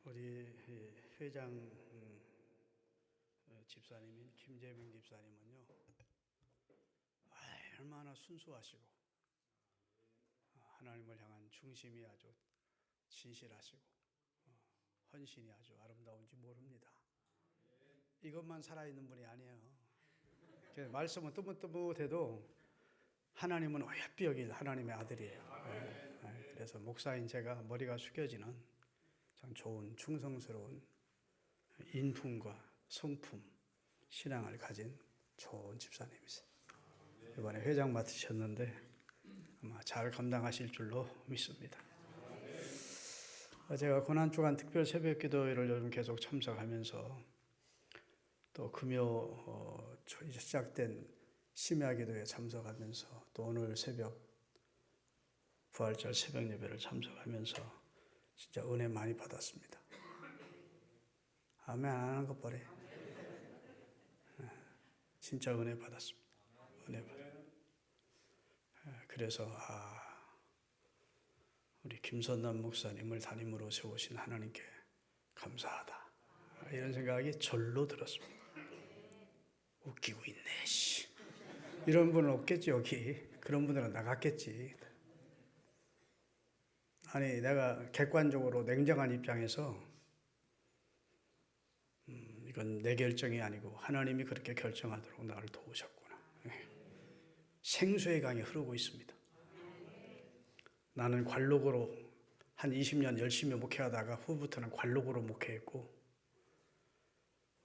우리 회장 집사님인 김재명 집사님은요, 얼마나 순수하시고 하나님을 향한 중심이 아주 진실하시고 헌신이 아주 아름다운지 모릅니다. 이것만 살아있는 분이 아니에요. 말씀은 뜨문뜨문해도 하나님은 어여삐 여길 하나님의 아들이에요. 그래서 목사인 제가 머리가 숙여지는 참 좋은 충성스러운 인품과 성품, 신앙을 가진 좋은 집사님이세요. 이번에 회장 맡으셨는데 아마 잘 감당하실 줄로 믿습니다. 제가 고난주간 특별 새벽 기도회를 요즘 계속 참석하면서 또 금요 시작된 심야 기도에 참석하면서 또 오늘 새벽 부활절 새벽 예배를 참석하면서 진짜 은혜 많이 받았습니다. 아멘 안 하는 것 보래. 진짜 은혜 받았습니다. 은혜 받았습니다. 그래서 우리 김선남 목사님을 담임으로 세우신 하나님께 감사하다. 이런 생각이 절로 들었습니다. 웃기고 있네. 이런 분은 없겠지 여기. 그런 분들은 나갔겠지. 아니 내가 객관적으로 냉정한 입장에서 이건 내 결정이 아니고 하나님이 그렇게 결정하도록 나를 도우셨구나. 생수의 강이 흐르고 있습니다. 나는 관록으로 한 20년 열심히 목회하다가 후부터는 관록으로 목회했고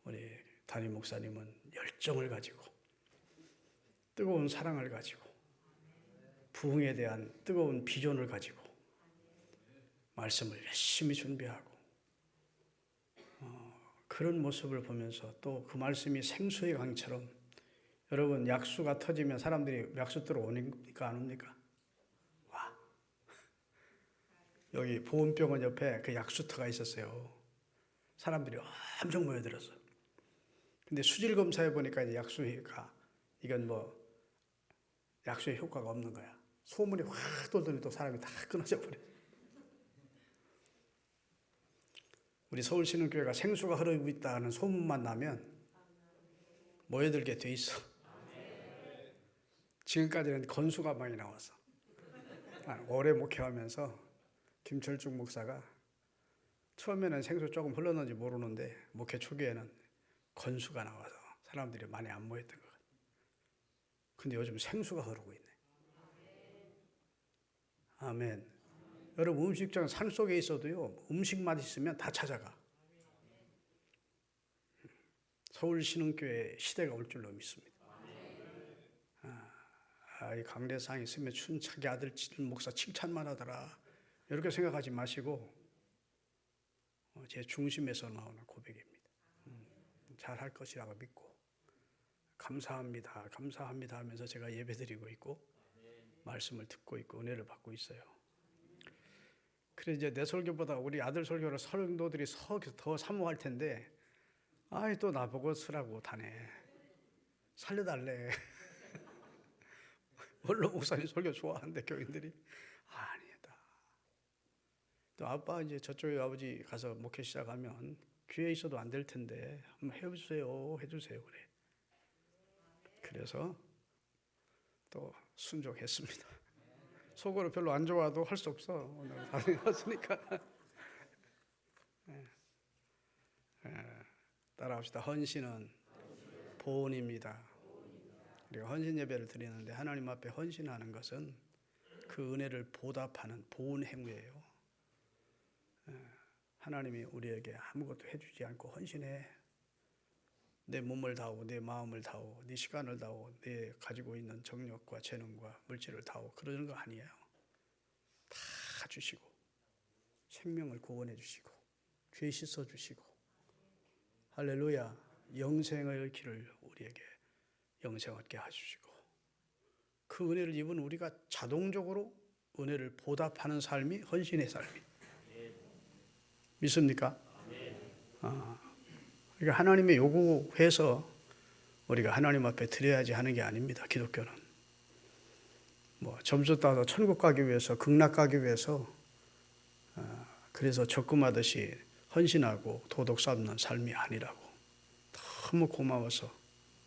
우리 담임 목사님은 열정을 가지고 뜨거운 사랑을 가지고 부흥에 대한 뜨거운 비전을 가지고 말씀을 열심히 준비하고 그런 모습을 보면서 또 그 말씀이 생수의 강처럼 여러분 약수가 터지면 사람들이 약수 들어 오니까 안 옵니까? 와. 여기 보온병원 옆에 그 약수터가 있었어요. 사람들이 엄청 모여들었어. 근데 수질 검사해 보니까 이제 약수가 이건 뭐 약수의 효과가 없는 거야. 소문이 확 돌더니 또 사람이 다 끊어져 버려. 우리 서울신흥교회가 생수가 흐르고 있다는 소문만 나면 모여들게 돼 있어. 지금까지는 건수가 많이 나와서 오래 목회하면서 김철중 목사가 처음에는 생수 조금 흘렀는지 모르는데 목회 초기에는 건수가 나와서 사람들이 많이 안 모였던 것 같아요. 근데 요즘 생수가 흐르고 있네. 아멘. 여러분 음식점 산속에 있어도요 음식만 있으면 다 찾아가. 서울신흥교회 시대가 올 줄로 믿습니다. 이 강대상이 있으면 자기 아들 목사 칭찬만 하더라 이렇게 생각하지 마시고 제 중심에서 나오는 고백입니다. 잘할 것이라고 믿고 감사합니다 감사합니다 하면서 제가 예배드리고 있고 말씀을 듣고 있고 은혜를 받고 있어요. 그래 이제 내 설교보다 우리 아들 설교를 성도들이 더 사모할 텐데 또 나보고 쓰라고 다네. 살려달래. 원로 목사님 설교 좋아하는데 교인들이 아니다. 또 아빠 이제 저쪽에 아버지 가서 목회 시작하면 귀에 있어도 안 될 텐데 한번 해주세요 그래. 그래서 또 순종했습니다. 속으로 별로 안 좋아도 할 수 없어. 오늘 다시 왔으니까. 따라합시다. 헌신은 보온입니다. 우리가 헌신 예배를 드리는데 하나님 앞에 헌신하는 것은 그 은혜를 보답하는 보온 행위예요. 하나님이 우리에게 아무것도 해주지 않고 헌신해. 내 몸을 다하고 내 마음을 다하고 네 시간을 다하고 내 가지고 있는 정력과 재능과 물질을 다하고 그러는 거 아니에요. 다 주시고 생명을 구원해 주시고 죄 씻어 주시고 할렐루야 영생의 길을 우리에게 영생 얻게 해주시고 그 은혜를 입은 우리가 자동적으로 은혜를 보답하는 삶이 헌신의 삶이 믿습니까? 그러니까 하나님의 요구해서 우리가 하나님 앞에 드려야지 하는 게 아닙니다. 기독교는 뭐 점수 따서 천국 가기 위해서 극락 가기 위해서 그래서 적금하듯이 헌신하고 도덕 쌓는 삶이 아니라고. 너무 고마워서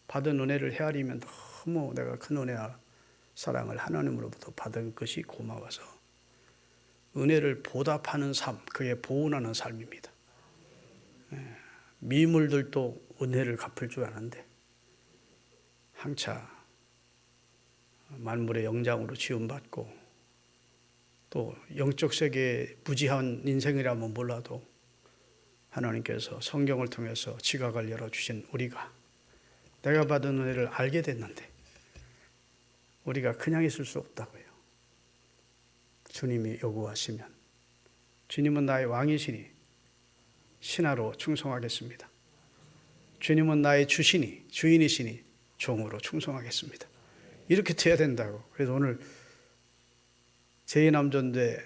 받은 은혜를 헤아리면 너무 내가 큰 은혜와 사랑을 하나님으로부터 받은 것이 고마워서 은혜를 보답하는 삶, 그게 보은하는 삶입니다. 미물들도 은혜를 갚을 줄 아는데 항차 만물의 영장으로 지음받고 또 영적 세계에 무지한 인생이라면 몰라도 하나님께서 성경을 통해서 지각을 열어주신 우리가 내가 받은 은혜를 알게 됐는데 우리가 그냥 있을 수 없다고요. 주님이 요구하시면 주님은 나의 왕이시니 신하로 충성하겠습니다. 주님은 나의 주시니 주인이시니 종으로 충성하겠습니다. 이렇게 돼야 된다고. 그래서 오늘 제2남전대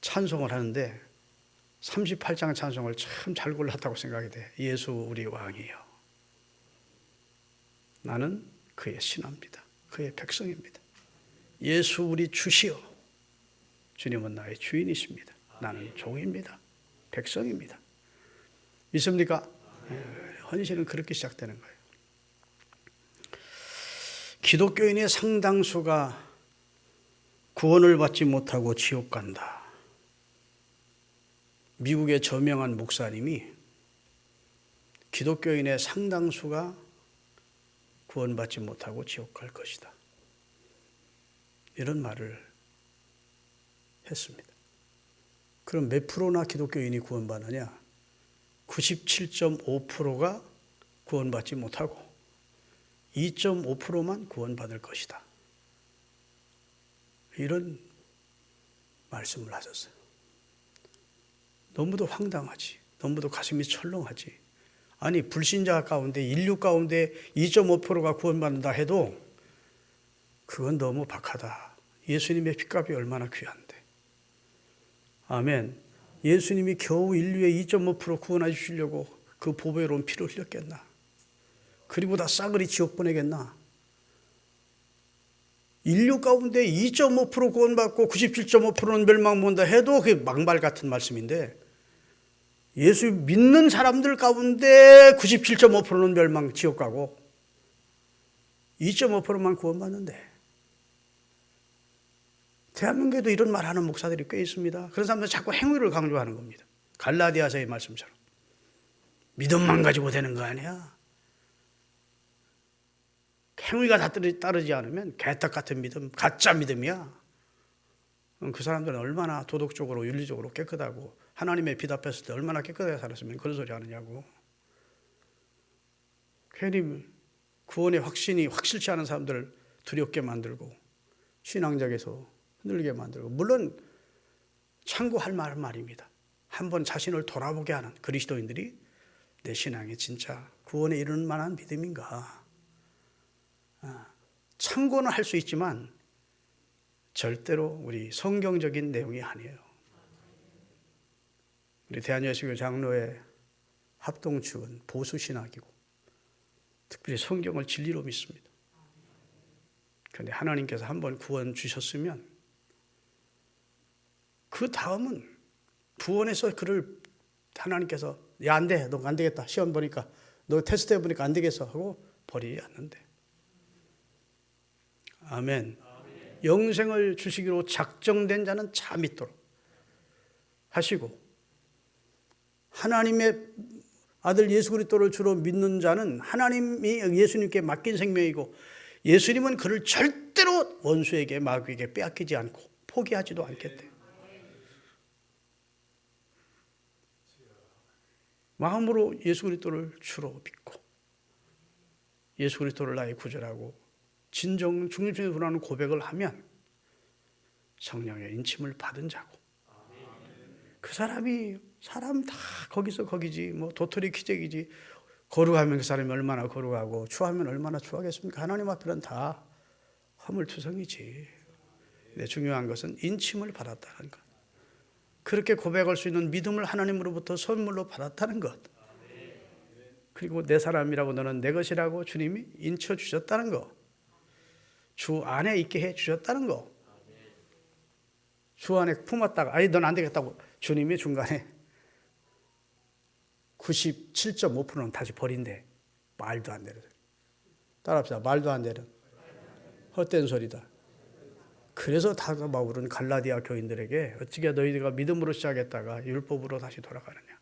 찬송을 하는데 38장 찬송을 참 잘 골랐다고 생각이 돼. 예수 우리 왕이요. 나는 그의 신하입니다. 그의 백성입니다. 예수 우리 주시요. 주님은 나의 주인이십니다. 나는 종입니다. 백성입니다. 믿습니까? 헌신은 그렇게 시작되는 거예요. 기독교인의 상당수가 구원을 받지 못하고 지옥 간다. 미국의 저명한 목사님이 기독교인의 상당수가 구원받지 못하고 지옥 갈 것이다. 이런 말을 했습니다. 그럼 몇 프로나 기독교인이 구원받느냐? 97.5%가 구원받지 못하고 2.5%만 구원받을 것이다. 이런 말씀을 하셨어요. 너무도 황당하지. 너무도 가슴이 철렁하지. 아니 불신자 가운데 인류 가운데 2.5%가 구원받는다 해도 그건 너무 박하다. 예수님의 핏값이 얼마나 귀한데. 아멘. 예수님이 겨우 인류의 2.5% 구원해 주시려고 그 보배로운 피를 흘렸겠나. 그리고 다 싸그리 지옥 보내겠나. 인류 가운데 2.5% 구원받고 97.5%는 멸망 본다 해도 그게 막말 같은 말씀인데 예수 믿는 사람들 가운데 97.5%는 멸망 지옥 가고 2.5%만 구원받는데 대한민국에도 이런 말하는 목사들이 꽤 있습니다. 그런 사람들은 자꾸 행위를 강조하는 겁니다. 갈라디아서의 말씀처럼 믿음만 가지고 되는 거 아니야. 행위가 다 따르지 않으면 개떡 같은 믿음, 가짜 믿음이야. 그 사람들은 얼마나 도덕적으로 윤리적으로 깨끗하고 하나님의 빛 앞에 을 때 얼마나 깨끗하게 살았으면 그런 소리 하느냐고. 괜히 구원의 확신이 확실치 않은 사람들을 두렵게 만들고 신앙적에서 흔들리게 만들고. 물론 참고할 만한 말입니다. 한번 자신을 돌아보게 하는 그리스도인들이 내 신앙이 진짜 구원에 이르는 만한 믿음인가. 참고는 할 수 있지만 절대로 우리 성경적인 내용이 아니에요. 우리 대한예수교 장로의 합동측은 보수신학이고 특별히 성경을 진리로 믿습니다. 그런데 하나님께서 한번 구원 주셨으면 그 다음은 구원해서 그를 하나님께서 야, 안 돼. 너 안 되겠다. 시험 보니까 너 테스트 해보니까 안 되겠어 하고 버리지 않는데. 아멘. 영생을 주시기로 작정된 자는 차 믿도록 하시고 하나님의 아들 예수 그리스도를 주로 믿는 자는 하나님이 예수님께 맡긴 생명이고 예수님은 그를 절대로 원수에게 마귀에게 빼앗기지 않고 포기하지도 않겠대. 마음으로 예수 그리스도를 주로 믿고 예수 그리스도를 나의 구주라고 진정 중심에 분하는 고백을 하면 성령의 인침을 받은 자고 그 사람이 사람 다 거기서 거기지 뭐 도토리 키재기지 거룩하면 그 사람이 얼마나 거룩하고 추하면 얼마나 추하겠습니까? 하나님 앞에는 다 화물투성이지. 근데 중요한 것은 인침을 받았다는 것. 그렇게 고백할 수 있는 믿음을 하나님으로부터 선물로 받았다는 것. 그리고 내 사람이라고 너는 내 것이라고 주님이 인쳐 주셨다는 것. 주 안에 있게 해 주셨다는 것. 주 안에 품었다가 아니 넌 안 되겠다고 주님이 중간에 97.5%는 다시 버린대. 말도 안 되는 소리. 따라합시다. 말도 안 되는 헛된 소리다. 그래서 사도 바울은 갈라디아 교인들에게 어찌게 너희가 믿음으로 시작했다가 율법으로 다시 돌아가느냐.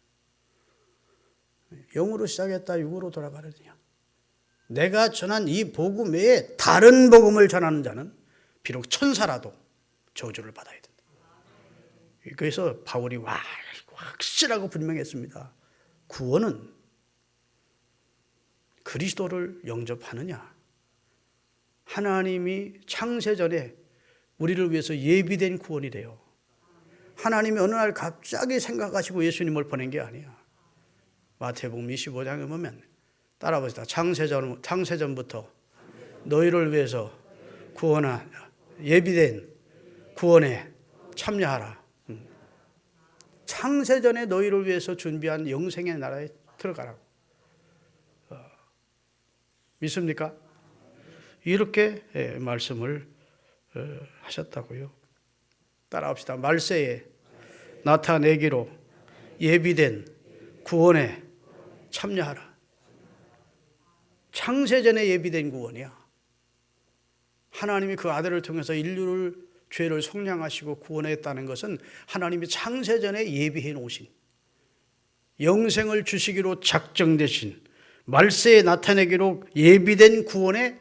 영으로 시작했다 육으로 돌아가느냐. 내가 전한 이 복음 외에 다른 복음을 전하는 자는 비록 천사라도 저주를 받아야 된다. 그래서 바울이 확실하고 분명했습니다. 구원은 그리스도를 영접하느냐. 하나님이 창세전에 우리를 위해서 예비된 구원이래요. 하나님이 어느 날 갑자기 생각하시고 예수님을 보낸 게 아니야. 마태복음 25장에 보면 따라보시다. 창세전부터 너희를 위해서 구원한 예비된 구원에 참여하라. 창세전에 너희를 위해서 준비한 영생의 나라에 들어가라고. 믿습니까? 이렇게 말씀을 하셨다고요. 따라합시다. 말세에 나타내기로 예비된 구원에 참여하라. 창세전에 예비된 구원이야. 하나님이 그 아들을 통해서 인류를 죄를 속량하시고 구원했다는 것은 하나님이 창세전에 예비해 놓으신 영생을 주시기로 작정되신 말세에 나타내기로 예비된 구원에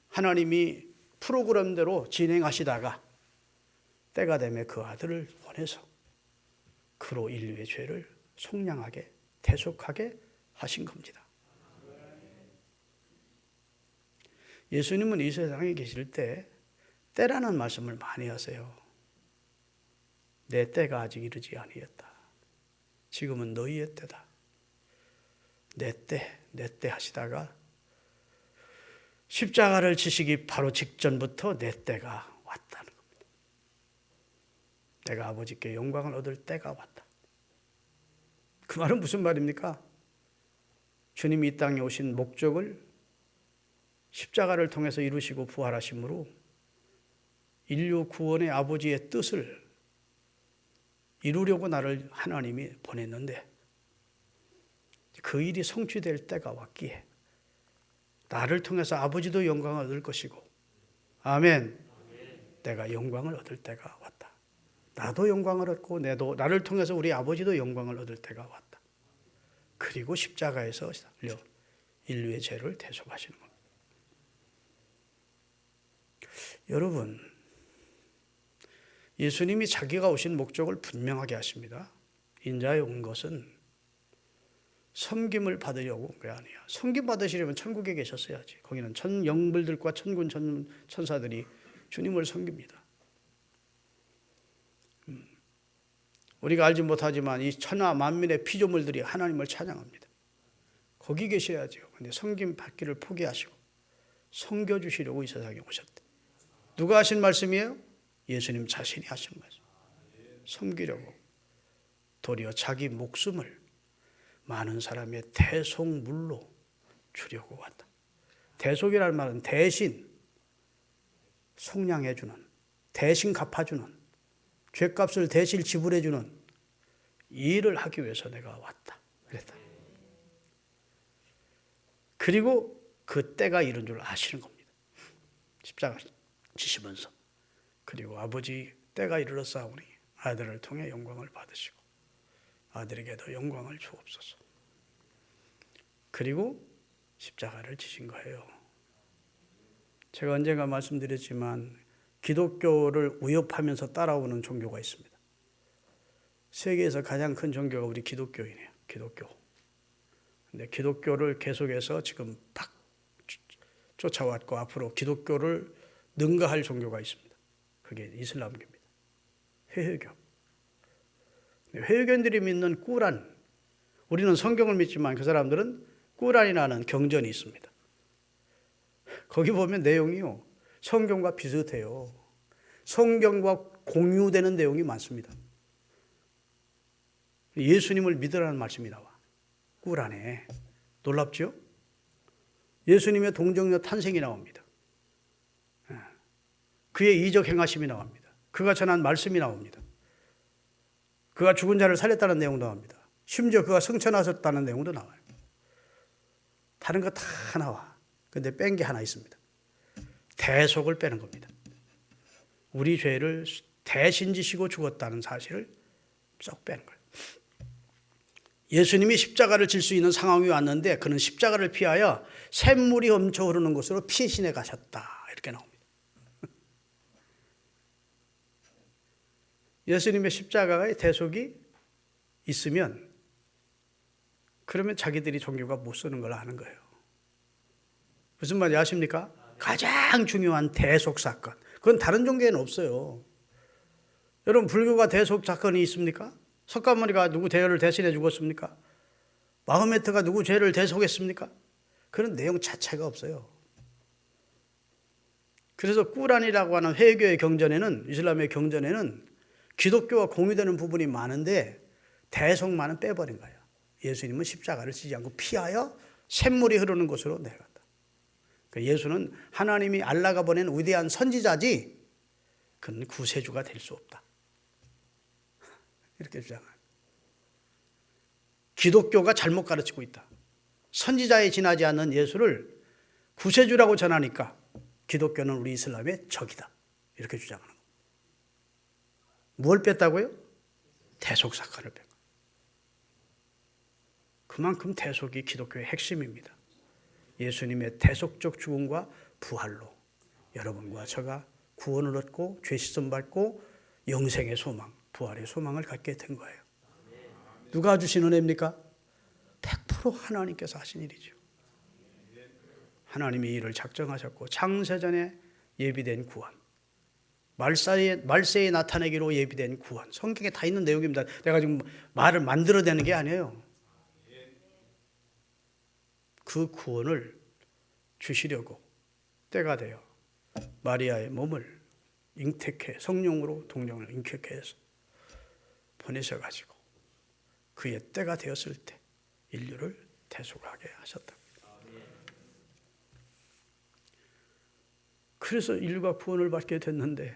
하나님이 프로그램대로 진행하시다가 때가 되면 그 아들을 보내서 그로 인류의 죄를 속량하게 대속하게 하신 겁니다. 예수님은 이 세상에 계실 때 때라는 말씀을 많이 하세요. 내 때가 아직 이르지 아니했다. 지금은 너희의 때다. 내 때 하시다가 십자가를 지시기 바로 직전부터 내 때가 왔다는 겁니다. 내가 아버지께 영광을 얻을 때가 왔다. 그 말은 무슨 말입니까? 주님이 이 땅에 오신 목적을 십자가를 통해서 이루시고 부활하심으로 인류 구원의 아버지의 뜻을 이루려고 나를 하나님이 보냈는데 그 일이 성취될 때가 왔기에 나를 통해서 아버지도 영광을 얻을 것이고 아멘. 내가 영광을 얻을 때가 왔다. 나도 영광을 얻고 나를 통해서 우리 아버지도 영광을 얻을 때가 왔다. 그리고 십자가에서 인류의 죄를 대속하시는 겁니다. 여러분, 예수님이 자기가 오신 목적을 분명하게 하십니다. 인자에 온 것은 섬김을 받으려고 온 게 아니야. 섬김 받으시려면 천국에 계셨어야지. 거기는 천영불들과 천군 천사들이 주님을 섬깁니다. 우리가 알지 못하지만 이 천하 만민의 피조물들이 하나님을 찬양합니다. 거기 계셔야죠. 근데 섬김 받기를 포기하시고 섬겨주시려고 이 세상에 오셨대. 누가 하신 말씀이에요? 예수님 자신이 하신 말씀. 섬기려고 도리어 자기 목숨을 많은 사람의 대속물로 주려고 왔다. 대속이라는 말은 대신 속량해주는, 대신 갚아주는, 죄값을 대신 지불해주는 일을 하기 위해서 내가 왔다. 그랬다. 그리고 그 때가 이른 줄 아시는 겁니다. 십자가 지시면서. 그리고 아버지 때가 이르렀사오니 아들을 통해 영광을 받으시고 아들에게도 영광을 주옵소서. 그리고 십자가를 지신 거예요. 제가 언젠가 말씀드렸지만 기독교를 위협하면서 따라오는 종교가 있습니다. 세계에서 가장 큰 종교가 우리 기독교이네요. 기독교. 근데 기독교를 계속해서 지금 막 쫓아왔고 앞으로 기독교를 능가할 종교가 있습니다. 그게 이슬람교입니다. 회회교. 회회교인들이 믿는 꾸란, 우리는 성경을 믿지만 그 사람들은 꾸란이라는 경전이 있습니다. 거기 보면 내용이요, 성경과 비슷해요. 성경과 공유되는 내용이 많습니다. 예수님을 믿으라는 말씀이 나와. 꾸란에. 놀랍죠? 예수님의 동정녀 탄생이 나옵니다. 그의 이적 행하심이 나옵니다. 그가 전한 말씀이 나옵니다. 그가 죽은 자를 살렸다는 내용도 나옵니다. 심지어 그가 승천하셨다는 내용도 나와요. 다른 거 다 나와. 근데 뺀 게 하나 있습니다. 대속을 빼는 겁니다. 우리 죄를 대신 지시고 죽었다는 사실을 쏙 빼는 거예요. 예수님이 십자가를 질 수 있는 상황이 왔는데 그는 십자가를 피하여 샘물이 넘쳐 흐르는 곳으로 피신해 가셨다. 이렇게 나옵니다. 예수님의 십자가의 대속이 있으면 그러면 자기들이 종교가 못 쓰는 걸 아는 거예요. 무슨 말인지 아십니까? 가장 중요한 대속 사건. 그건 다른 종교에는 없어요. 여러분 불교가 대속 사건이 있습니까? 석가모니가 누구 대열을 대신해 죽었습니까? 마호메트가 누구 죄를 대속했습니까? 그런 내용 자체가 없어요. 그래서 꾸란이라고 하는 회교의 경전에는, 이슬람의 경전에는 기독교와 공유되는 부분이 많은데 대속만은 빼버린 거예요. 예수님은 십자가를 지지 않고 피하여 샘물이 흐르는 곳으로 내려갔다. 그러니까 예수는 하나님이 알라가 보낸 위대한 선지자지 그는 구세주가 될 수 없다. 이렇게 주장합니다. 기독교가 잘못 가르치고 있다. 선지자에 지나지 않는 예수를 구세주라고 전하니까 기독교는 우리 이슬람의 적이다. 이렇게 주장하는 겁니다. 뭘 뺐다고요? 대속 사건을 뺀 거예요. 그만큼 대속이 기독교의 핵심입니다. 예수님의 대속적 죽음과 부활로 여러분과 저가 구원을 얻고 죄 씻음 받고 영생의 소망, 부활의 소망을 갖게 된 거예요. 누가 주신 은혜입니까? 100% 하나님께서 하신 일이죠. 하나님이 이를 작정하셨고 창세전에 예비된 구원, 말세에 나타내기로 예비된 구원, 성경에 다 있는 내용입니다. 내가 지금 말을 만들어내는 게 아니에요. 그 구원을 주시려고 때가 되어 마리아의 몸을 잉태케 성령으로 동정을 잉태케 해서 보내셔가지고 그의 때가 되었을 때 인류를 대속하게 하셨다. 그래서 인류가 구원을 받게 됐는데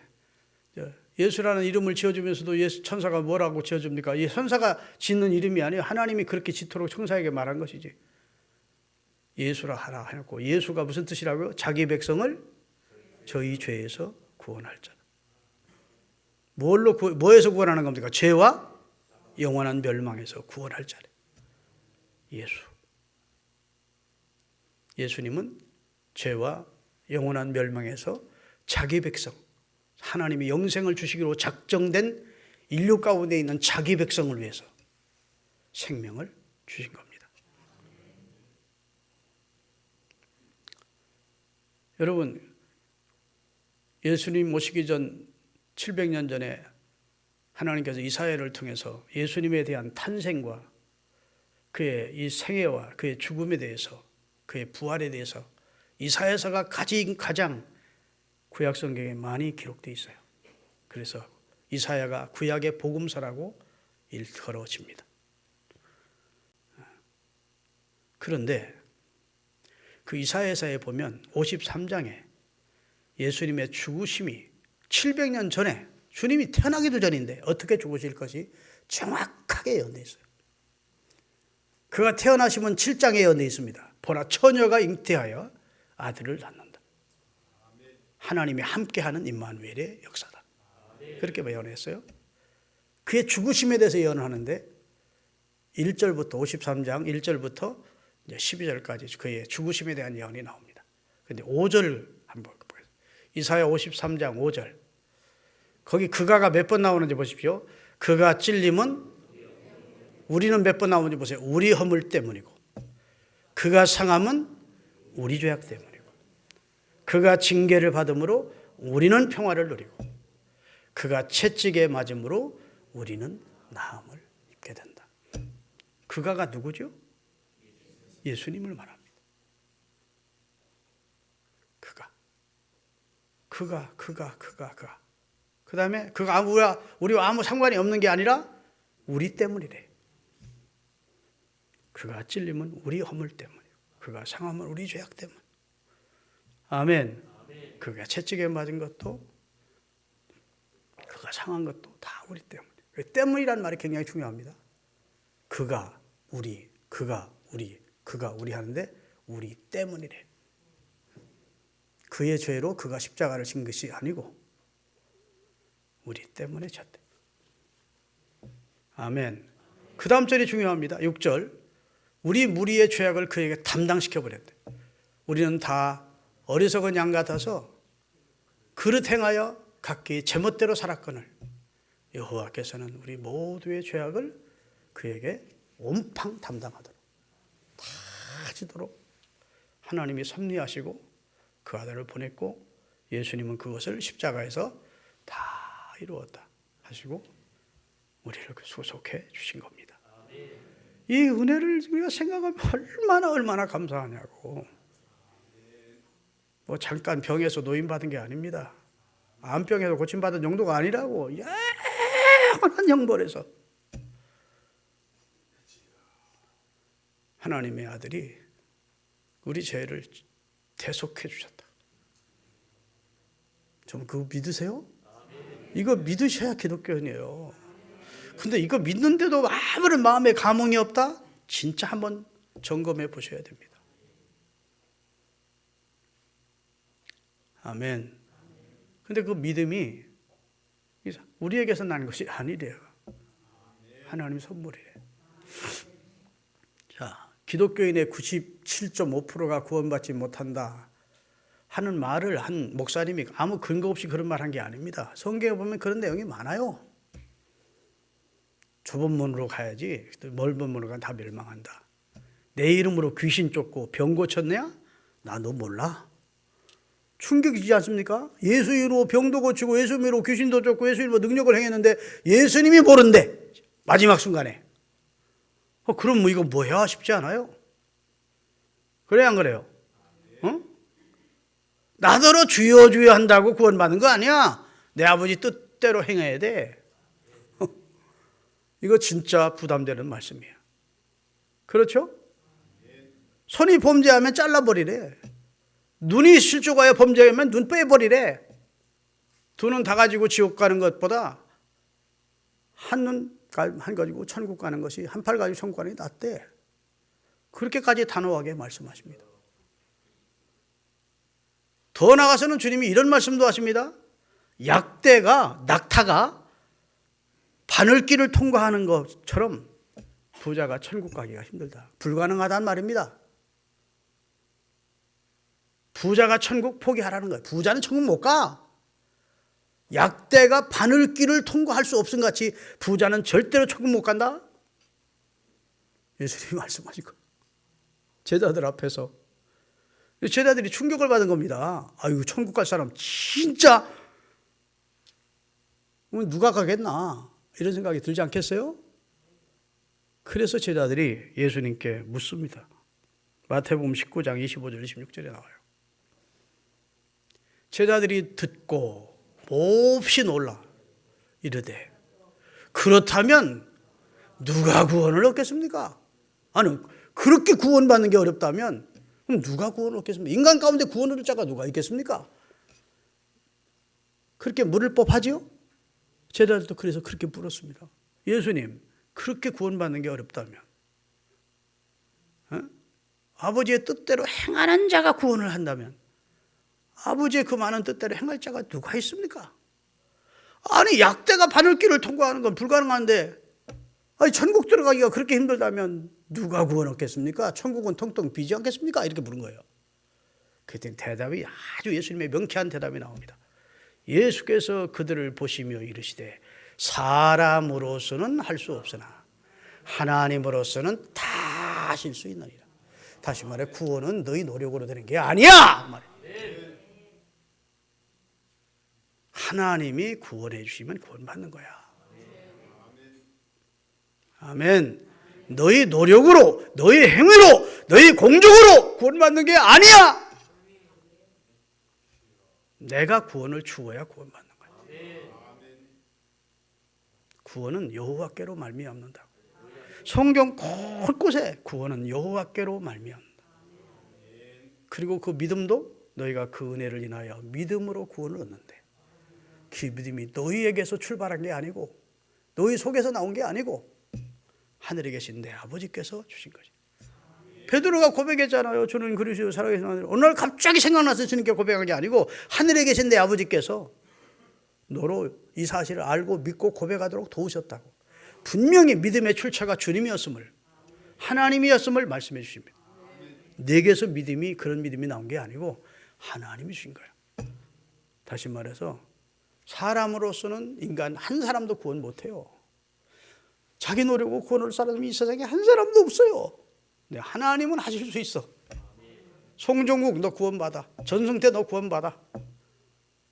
예수라는 이름을 지어주면서도 예수 천사가 뭐라고 지어줍니까? 이 천사가 짓는 이름이 아니에요. 하나님이 그렇게 짓도록 천사에게 말한 것이지. 예수라 하라 해놓고 예수가 무슨 뜻이라고요? 자기 백성을 저희 죄에서 구원할 자. 뭐에서 구원하는 겁니까? 죄와 영원한 멸망에서 구원할 자래. 예수. 예수님은 죄와 영원한 멸망에서 자기 백성, 하나님이 영생을 주시기로 작정된 인류 가운데 있는 자기 백성을 위해서 생명을 주신 겁니다. 여러분, 예수님 모시기 전 700년 전에 하나님께서 이사야를 통해서 예수님에 대한 탄생과 그의 이 생애와 그의 죽음에 대해서, 그의 부활에 대해서 이사야서가 가장 구약 성경에 많이 기록되어 있어요. 그래서 이사야가 구약의 복음서라고 일컬어집니다. 그런데 그 이사야서에 보면 53장에 예수님의 죽으심이 700년 전에 주님이 태어나기도 전인데 어떻게 죽으실 것이 정확하게 예언되어 있어요. 그가 태어나시면 7장에 예언되어 있습니다. 보라 처녀가 잉태하여 아들을 낳는다. 하나님이 함께하는 임마누엘의 역사다. 그렇게 예언했어요. 그의 죽으심에 대해서 예언하는데 1절부터 53장 1절부터 12절까지 그의 죽으심에 대한 예언이 나옵니다. 그런데 5절 한번 보겠습니다. 이사야 53장 5절. 거기 그가가 몇 번 나오는지 보십시오. 그가 찔림은 우리는 몇 번 나오는지 보세요. 우리 허물 때문이고 그가 상함은 우리 죄악 때문이고 그가 징계를 받음으로 우리는 평화를 누리고 그가 채찍에 맞음으로 우리는 나음을 입게 된다. 그가가 누구죠? 예수님을 말합니다. 그가. 그 다음에 그가 우리와 아무 상관이 없는 게 아니라 우리 때문이래. 그가 찔림은 우리 허물 때문이고 그가 상함은 우리 죄악 때문. 아멘. 그가 채찍에 맞은 것도 내가 상한 것도 다 우리 때문에. 때문이라는 말이 굉장히 중요합니다. 그가 우리 하는데 우리 때문이래. 그의 죄로 그가 십자가를 진 것이 아니고 우리 때문에 졌대. 아멘. 그 다음 절이 중요합니다. 6절. 우리 무리의 죄악을 그에게 담당시켜 버렸대. 우리는 다 어리석은 양 같아서 그릇 행하여 각기 제멋대로 살았거늘 여호와께서는 우리 모두의 죄악을 그에게 온팡 담당하도록 다 지도록 하나님이 섭리하시고 그 아들을 보냈고 예수님은 그것을 십자가에서 다 이루었다 하시고 우리를 소속해 주신 겁니다. 이 은혜를 우리가 생각하면 얼마나 감사하냐고. 뭐 잠깐 병에서 노인받은 게 아닙니다. 암병에서 고침받은 정도가 아니라고. 영원한 형벌에서 하나님의 아들이 우리 죄를 대속해 주셨다. 좀 그거 믿으세요? 이거 믿으셔야 기독교인이에요. 근데 이거 믿는데도 아무런 마음에 감흥이 없다? 진짜 한번 점검해 보셔야 됩니다. 아멘. 근데 그 믿음이 우리에게서 난 것이 아니래요. 하나님 선물이래. 자, 기독교인의 97.5%가 구원받지 못한다 하는 말을 한 목사님이 아무 근거 없이 그런 말 한 게 아닙니다. 성경에 보면 그런 내용이 많아요. 좁은 문으로 가야지 넓은 문으로 가면 다 멸망한다. 내 이름으로 귀신 쫓고 병 고쳤냐? 나 너 몰라? 충격이지 않습니까? 예수 이름으로 병도 고치고 예수 이름으로 귀신도 쫓고 예수 이름으로 능력을 행했는데 예수님이 모른대. 마지막 순간에. 그럼 뭐 이거 뭐야 싶지 않아요? 그래요 안 그래요? 나더러 주여 주여 한다고 구원받는 거 아니야. 내 아버지 뜻대로 행해야 돼. 이거 진짜 부담되는 말씀이에요. 그렇죠? 손이 범죄하면 잘라버리래. 눈이 실족하여 범죄하면 눈 빼버리래. 두 눈 다 가지고 지옥 가는 것보다 한 눈 가지고 천국 가는 것이 한 팔 가지고 천국 가는 게 낫대. 그렇게까지 단호하게 말씀하십니다. 더 나아가서는 주님이 이런 말씀도 하십니다. 낙타가 바늘길을 통과하는 것처럼 부자가 천국 가기가 힘들다. 불가능하다는 말입니다. 부자가 천국 포기하라는 거예요. 부자는 천국 못 가. 약대가 바늘길을 통과할 수 없음 같이 부자는 절대로 천국 못 간다. 예수님이 말씀하신 거예요. 제자들 앞에서. 제자들이 충격을 받은 겁니다. 아유, 천국 갈 사람 진짜 누가 가겠나 이런 생각이 들지 않겠어요? 그래서 제자들이 예수님께 묻습니다. 마태복음 19장 25절 26절에 나와요. 제자들이 듣고 몹시 놀라 이르되 그렇다면 누가 구원을 얻겠습니까? 아니 그렇게 구원받는 게 어렵다면 그럼 누가 구원을 얻겠습니까? 인간 가운데 구원을 얻을 자가 누가 있겠습니까? 그렇게 물을 법하지요? 제자들도 그래서 그렇게 물었습니다. 예수님 그렇게 구원받는 게 어렵다면 아버지의 뜻대로 행하는 자가 구원을 한다면 아버지의 그 많은 뜻대로 행할 자가 누가 있습니까? 아니 약대가 바늘길을 통과하는 건 불가능한데 아니 천국 들어가기가 그렇게 힘들다면 누가 구원 얻겠습니까? 천국은 통통 비지 않겠습니까? 이렇게 물은 거예요. 그때 대답이 아주 예수님의 명쾌한 대답이 나옵니다. 예수께서 그들을 보시며 이르시되 사람으로서는 할 수 없으나 하나님으로서는 다 하실 수 있느니라. 다시 말해 구원은 너희 노력으로 되는 게 아니야. 말이에요. 하나님이 구원해 주시면 구원받는 거야. 아멘. 너희 노력으로, 너희 행위로, 너희 공적으로 구원받는 게 아니야. 내가 구원을 주어야 구원받는 거야. 구원은 여호와께로 말미암는다. 성경 곳곳에 구원은 여호와께로 말미암는다. 그리고 그 믿음도 너희가 그 은혜를 인하여 믿음으로 구원을 얻는데 그 믿음이 너희에게서 출발한 게 아니고 너희 속에서 나온 게 아니고 하늘에 계신 내 아버지께서 주신 것이. 베드로가 고백했잖아요. 주는 그리스도 살아계신 하나님. 어느 날 갑자기 생각나서 주님께 고백한 게 아니고 하늘에 계신 내 아버지께서 너로 이 사실을 알고 믿고 고백하도록 도우셨다고. 분명히 믿음의 출처가 주님이었음을, 하나님이었음을 말씀해 주십니다. 내게서 믿음이, 그런 믿음이 나온 게 아니고 하나님이 주신 거예요. 다시 말해서 사람으로서는 인간 한 사람도 구원 못해요. 자기 노력으로 구원할 사람이 이 세상에 한 사람도 없어요. 근데 하나님은 하실 수 있어. 송종국 너 구원받아. 전승태 너 구원받아.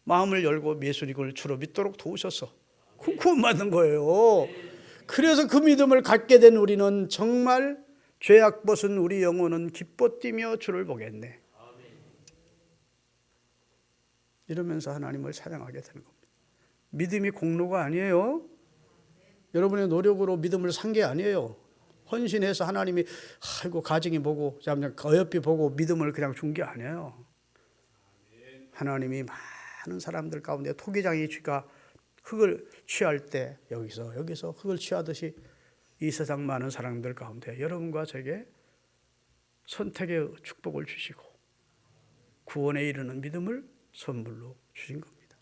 마음을 열고 예수님을 주로 믿도록 도우셨어. 그 구원받는 거예요. 그래서 그 믿음을 갖게 된 우리는 정말 죄악 벗은 우리 영혼은 기뻐 뛰며 주를 보겠네. 이러면서 하나님을 찬양하게 되는 겁니다. 믿음이 공로가 아니에요. 여러분의 노력으로 믿음을 산 게 아니에요. 헌신해서 하나님이 아이고 가정이 보고 그냥 어여삐 보고 믿음을 그냥 준 게 아니에요. 하나님이 많은 사람들 가운데 토기장이 쥐가 흙을 취할 때 여기서 흙을 취하듯이 이 세상 많은 사람들 가운데 여러분과 저에게 선택의 축복을 주시고 구원에 이르는 믿음을 선물로 주신 겁니다.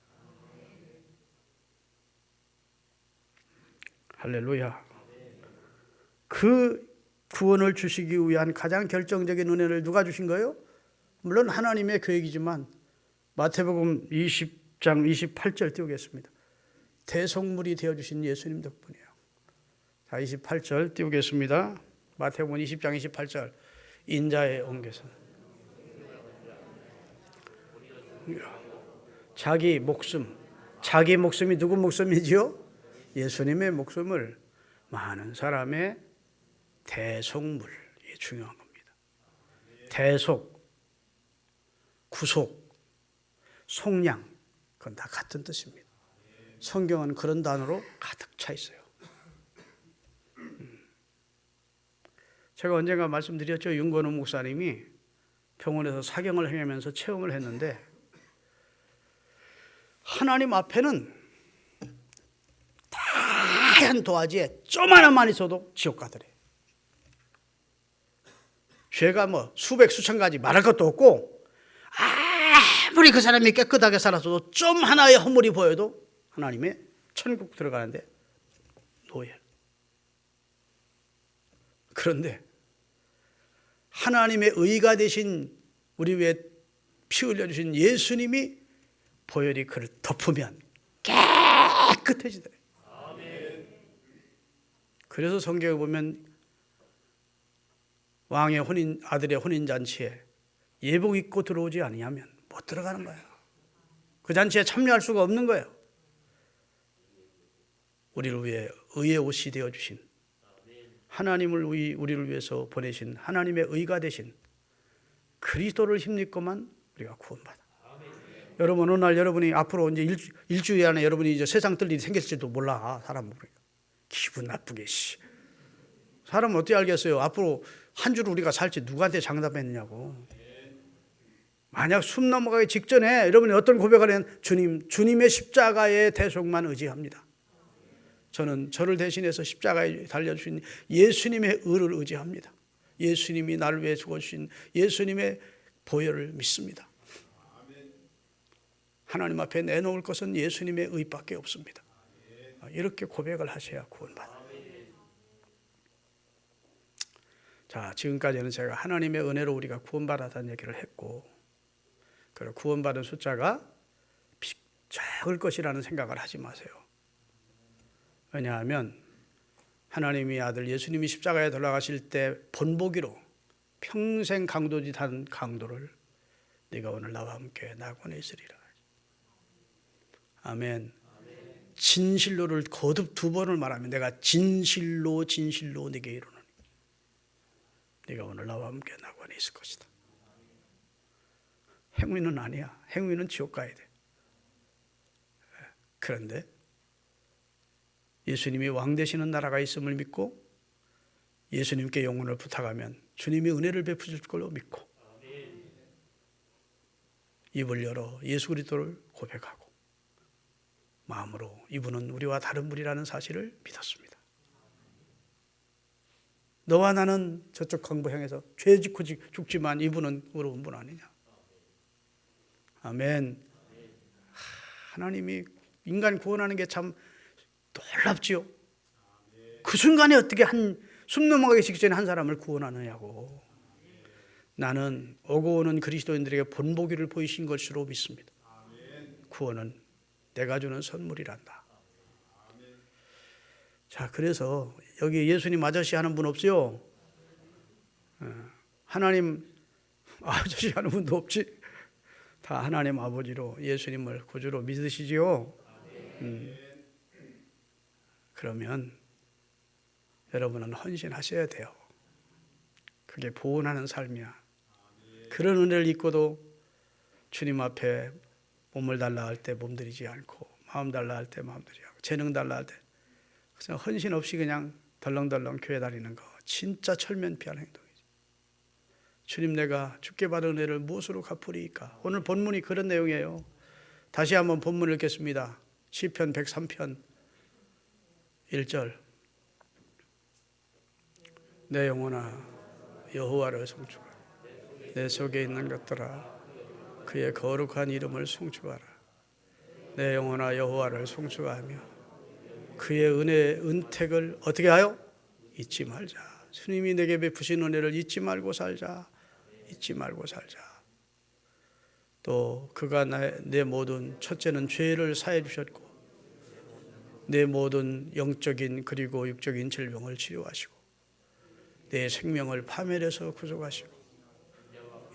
할렐루야. 그 구원을 주시기 위한 가장 결정적인 은혜를 누가 주신 거예요? 물론 하나님의 계획이지만 마태복음 20장 28절 띄우겠습니다. 대속물이 되어주신 예수님 덕분이에요. 자, 28절 띄우겠습니다. 마태복음 20장 28절. 인자의 옹께서 자기 목숨이 누구 목숨이지요? 예수님의 목숨을 많은 사람의 대속물, 이게 중요한 겁니다. 대속, 구속, 속량, 그건 다 같은 뜻입니다. 성경은 그런 단어로 가득 차 있어요. 제가 언젠가 말씀드렸죠. 윤건우 목사님이 병원에서 사경을 행하면서 체험을 했는데 하나님 앞에는 하얀 도화지에 점 하나만 있어도 지옥 가더래. 죄가 뭐 수백 수천 가지 말할 것도 없고 아무리 그 사람이 깨끗하게 살았어도 점 하나의 허물이 보여도 하나님의 천국 들어가는데 노예. 그런데 하나님의 의가 되신 우리 위에 피 흘려주신 예수님이 보혈이 그를 덮으면 깨끗해지더래. 그래서 성경에 보면 왕의 아들의 혼인잔치에 예복 입고 들어오지 아니하면 못 들어가는 거예요. 그 잔치에 참여할 수가 없는 거예요. 우리를 위해 의의 옷이 되어주신 하나님을 우리를 위해서 보내신 하나님의 의가 되신 그리스도를 힘입고만 우리가 구원받아. 여러분 어느 날 여러분이 앞으로 이제 일주일 안에 여러분이 이제 세상 뜰 일이 생길지도 몰라. 사람 보니까 기분 나쁘게 사람은 어떻게 알겠어요? 앞으로 한 주를 우리가 살지 누구한테 장담했느냐고. 만약 숨 넘어가기 직전에 여러분이 어떤 고백을 하면 주님의 십자가의 대속만 의지합니다. 저는 저를 대신해서 십자가에 달려주신 예수님의 의를 의지합니다. 예수님이 나를 위해 죽어주신 예수님의 보혈을 믿습니다. 하나님 앞에 내놓을 것은 예수님의 의밖에 없습니다. 이렇게 고백을 하셔야 구원받아요. 자, 지금까지는 제가 하나님의 은혜로 우리가 구원받았다는 얘기를 했고, 그리고 구원받은 숫자가 적을 것이라는 생각을 하지 마세요. 왜냐하면 하나님의 아들 예수님이 십자가에 돌아가실 때 본보기로 평생 강도짓한 강도를 네가 오늘 나와 함께 낙원에 있으리라. 아멘. 진실로를 거듭 2번을 말하면 내가 진실로 네게 이루노니 네가 오늘 나와 함께 낙원에 있을 것이다. 행위는 아니야. 행위는 지옥 가야 돼. 그런데 예수님이 왕 되시는 나라가 있음을 믿고 예수님께 영혼을 부탁하면 주님이 은혜를 베푸실 걸로 믿고 입을 열어 예수 그리스도를 고백하고 마음으로 이분은 우리와 다른 분이라는 사실을 믿었습니다. 너와 나는 저쪽 강보 향해서 죄 짓고 죽지만 이분은 의로운 분 아니냐. 아멘. 하나님이 인간 구원하는 게 참 놀랍지요. 그 순간에 어떻게 숨 넘어가기 직전에 한 사람을 구원하느냐고. 나는 오고 오는 그리스도인들에게 본보기를 보이신 것으로 믿습니다. 구원은 내가 주는 선물이란다. 자, 그래서 여기 예수님 아저씨 하는 분 없어요? 하나님 아저씨 하는 분도 없지? 다 하나님 아버지로 예수님을 구주로 믿으시지요? 그러면 여러분은 헌신하셔야 돼요. 그게 보온하는 삶이야. 그런 은혜를 입고도 주님 앞에 몸을 달라 할 때 몸들이지 않고, 마음 달라 할 때 마음 들이지 않고, 재능 달라 할 때 그냥 헌신 없이 그냥 덜렁덜렁 교회 다니는 거 진짜 철면피한 행동이죠. 주님, 내가 주께 받은 은혜를 무엇으로 갚으리이까? 오늘 본문이 그런 내용이에요. 다시 한번 본문을 읽겠습니다. 시편 103편 1절. 내 영혼아 여호와를 송축하라. 내 속에 있는 것들아 그의 거룩한 이름을 송축하라. 내 영혼아 여호와를 송축하며 그의 은택을 어떻게 하여? 잊지 말자. 주님이 내게 베푸신 은혜를 잊지 말고 살자. 잊지 말고 살자. 또 그가 내 모든, 첫째는 죄를 사해 주셨고 내 모든 영적인 그리고 육적인 질병을 치료하시고 내 생명을 파멸해서 구속하시고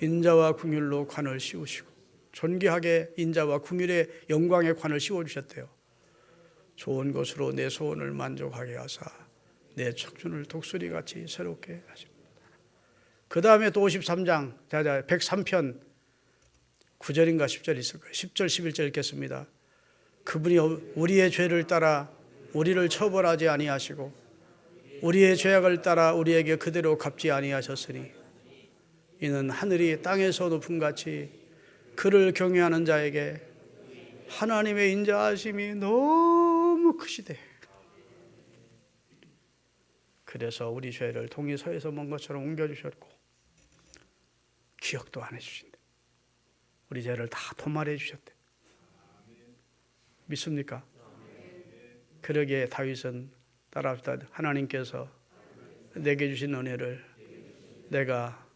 인자와 긍휼로 관을 씌우시고 존귀하게 인자와 긍휼의 영광의 관을 씌워주셨대요. 좋은 것으로 내 소원을 만족하게 하사 내 척춘을 독수리같이 새롭게 하십니다. 그 다음에 또 53장 103편 9절인가 10절 있을 거예요. 10절 11절 읽겠습니다. 그분이 우리의 죄를 따라 우리를 처벌하지 아니하시고 우리의 죄악을 따라 우리에게 그대로 갚지 아니하셨으니 이는 하늘이 땅에서 높음같이 그를 경외하는 자에게 하나님의 인자하심이 너무 크시대. 그래서 우리 죄를 동이 서에서 먼 것처럼 옮겨주셨고 기억도 안 해주신대. 우리 죄를 다 도말해 주셨대. 믿습니까? 그러기에 다윗은 따라합시다. 하나님께서 내게 주신 은혜를 내가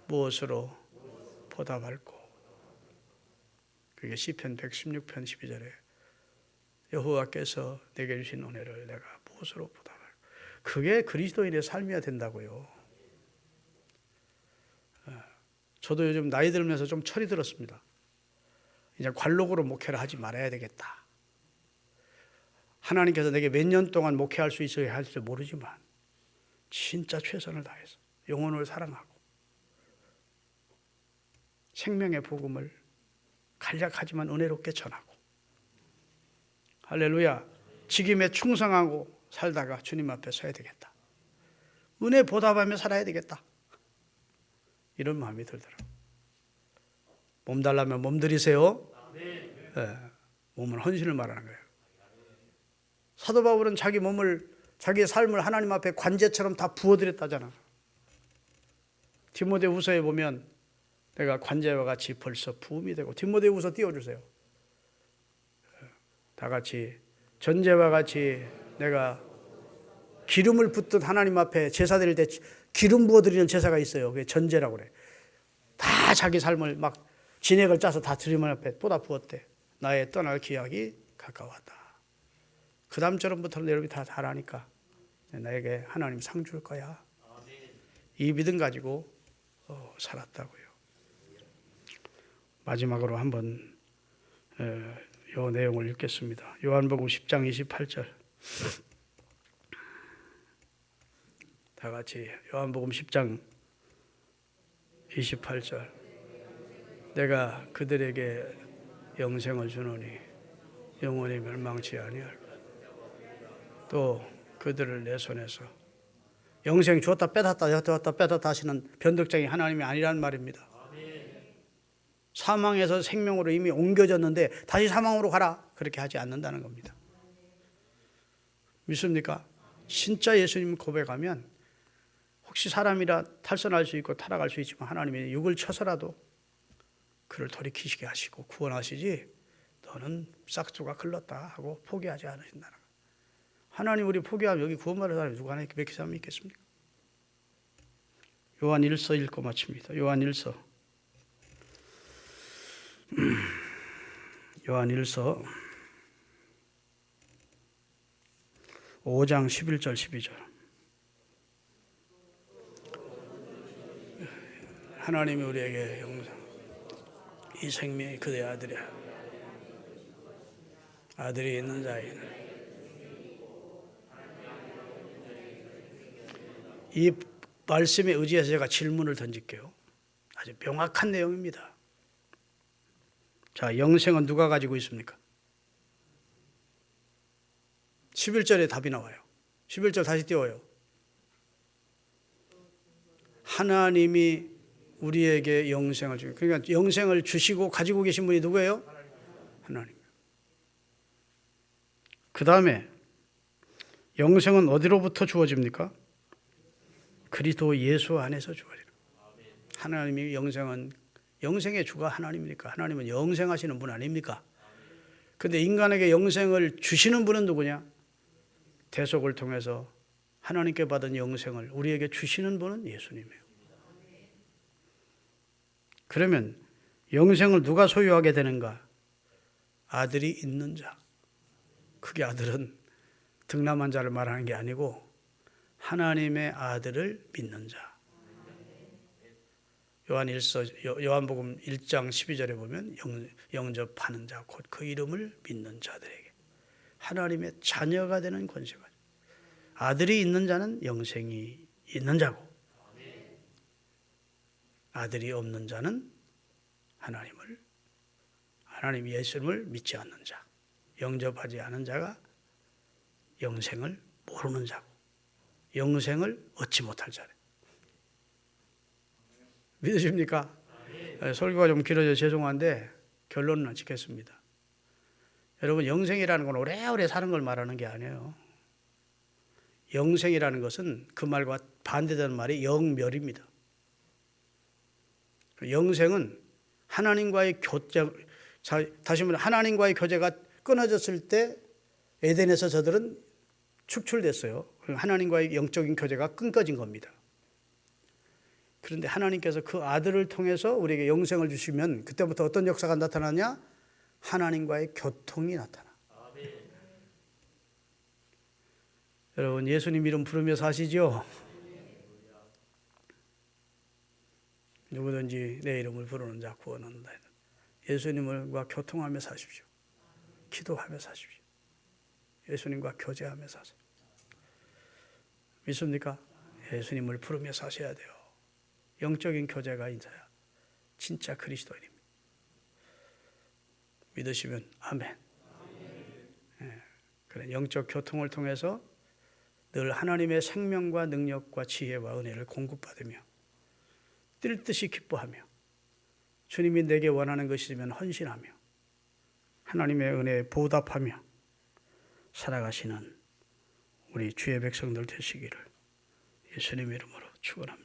무엇으로 보답할꼬. 그게 시편 116편 12절에 여호와께서 내게 주신 은혜를 내가 무엇으로 보답할꼬. 그게 그리스도인의 삶이어야 된다고요. 저도 요즘 나이 들면서 좀 철이 들었습니다. 이제 관록으로 목회를 하지 말아야 되겠다. 하나님께서 내게 몇 년 동안 목회할 수 있어야 할지 모르지만 진짜 최선을 다해서 영혼을 사랑하고 생명의 복음을 간략하지만 은혜롭게 전하고 할렐루야, 직임에 충성하고 살다가 주님 앞에 서야 되겠다. 은혜 보답하며 살아야 되겠다. 이런 마음이 들더라고요. 몸 달라면 몸 들이세요. 네, 몸은 헌신을 말하는 거예요. 사도 바울은 자기의 삶을 하나님 앞에 관제처럼 다 부어드렸다잖아. 디모데후서에 보면 내가 관제와 같이 벌써 부음이 되고, 디모데후서 띄워주세요. 다 같이 전제와 같이 내가 기름을 붓듯 하나님 앞에 제사 드릴 때 기름 부어드리는 제사가 있어요. 그게 전제라고 그래. 다 자기 삶을 막 진액을 짜서 다 주님 앞에 쏟아 부었대. 나의 떠날 기약이 가까웠다. 그 다음처럼부터는 여러분이 다 잘하니까 나에게 하나님 상 줄 거야. 이 믿음 가지고 살았다고요. 마지막으로 한번 이 내용을 읽겠습니다. 요한복음 10장 28절. 다 같이 요한복음 10장 28절. 내가 그들에게 영생을 주노니 영원히 멸망치 아니할 것. 또 그들을 내 손에서 영생 주었다 뺏었다 주었다 뺏었다 하시는 변덕장이 하나님이 아니란 말입니다. 사망에서 생명으로 이미 옮겨졌는데 다시 사망으로 가라. 그렇게 하지 않는다는 겁니다. 믿습니까? 진짜 예수님 고백하면 혹시 사람이라 탈선할 수 있고 타락할 수 있지만 하나님이 육을 쳐서라도 그를 돌이키시게 하시고 구원하시지 너는 싹수가 글렀다 하고 포기하지 않으신다는 거예요. 하나님 우리 포기하면 여기 구원받을 사람이 누가 몇 개 사람이 있겠습니까? 요한 1서 읽고 마칩니다. 요한 1서 5장 11절 12절. 하나님이 우리에게 영생 이 생명이 그대 아들이야. 아들이 있는 자에는 이 말씀에 의지해서 제가 질문을 던질게요. 아주 명확한 내용입니다. 자, 영생은 누가 가지고 있습니까? 11절에 답이 나와요. 11절 다시 띄워요. 하나님이 우리에게 영생을 주고, 그러니까 영생을 주시고 가지고 계신 분이 누구예요? 하나님. 그 다음에 영생은 어디로부터 주어집니까? 그리스도 예수 안에서 주어집니다. 하나님이 영생의 주가 하나님이니까 하나님은 영생하시는 분 아닙니까? 근데 인간에게 영생을 주시는 분은 누구냐? 대속을 통해서 하나님께 받은 영생을 우리에게 주시는 분은 예수님이에요. 그러면 영생을 누가 소유하게 되는가? 아들이 있는 자. 그게 아들은 등남한 자를 말하는 게 아니고 하나님의 아들을 믿는 자. 요한복음 1장 12절에 보면 영접하는 자, 곧 그 이름을 믿는 자들에게 하나님의 자녀가 되는 권세가. 아들이 있는 자는 영생이 있는 자고 아들이 없는 자는 하나님 예수님을 믿지 않는 자, 영접하지 않은 자가 영생을 모르는 자고 영생을 얻지 못할 자래. 믿으십니까? 설교가 좀 길어져 죄송한데 결론은 짓겠습니다. 여러분, 영생이라는 건 오래오래 사는 걸 말하는 게 아니에요. 영생이라는 것은 그 말과 반대되는 말이 영멸입니다. 영생은 하나님과의 교제, 다시 말해 하나님과의 교제가 끊어졌을 때 에덴에서 저들은 축출됐어요. 하나님과의 영적인 교제가 끊어진 겁니다. 그런데 하나님께서 그 아들을 통해서 우리에게 영생을 주시면 그때부터 어떤 역사가 나타나냐? 하나님과의 교통이 나타나. 여러분, 예수님 이름 부르며 사시죠? 누구든지 내 이름을 부르는 자 구원한다. 예수님과 교통하며 사십시오. 기도하며 사십시오. 예수님과 교제하며 사세요. 믿습니까? 예수님을 부르며 사셔야 돼요. 영적인 교제가 있어야 진짜 그리스도인입니다. 믿으시면 아멘. 그래, 영적 교통을 통해서 늘 하나님의 생명과 능력과 지혜와 은혜를 공급받으며 뛸 듯이 기뻐하며 주님이 내게 원하는 것이면 헌신하며 하나님의 은혜에 보답하며 살아가시는 우리 주의 백성들 되시기를 예수님 이름으로 축원합니다.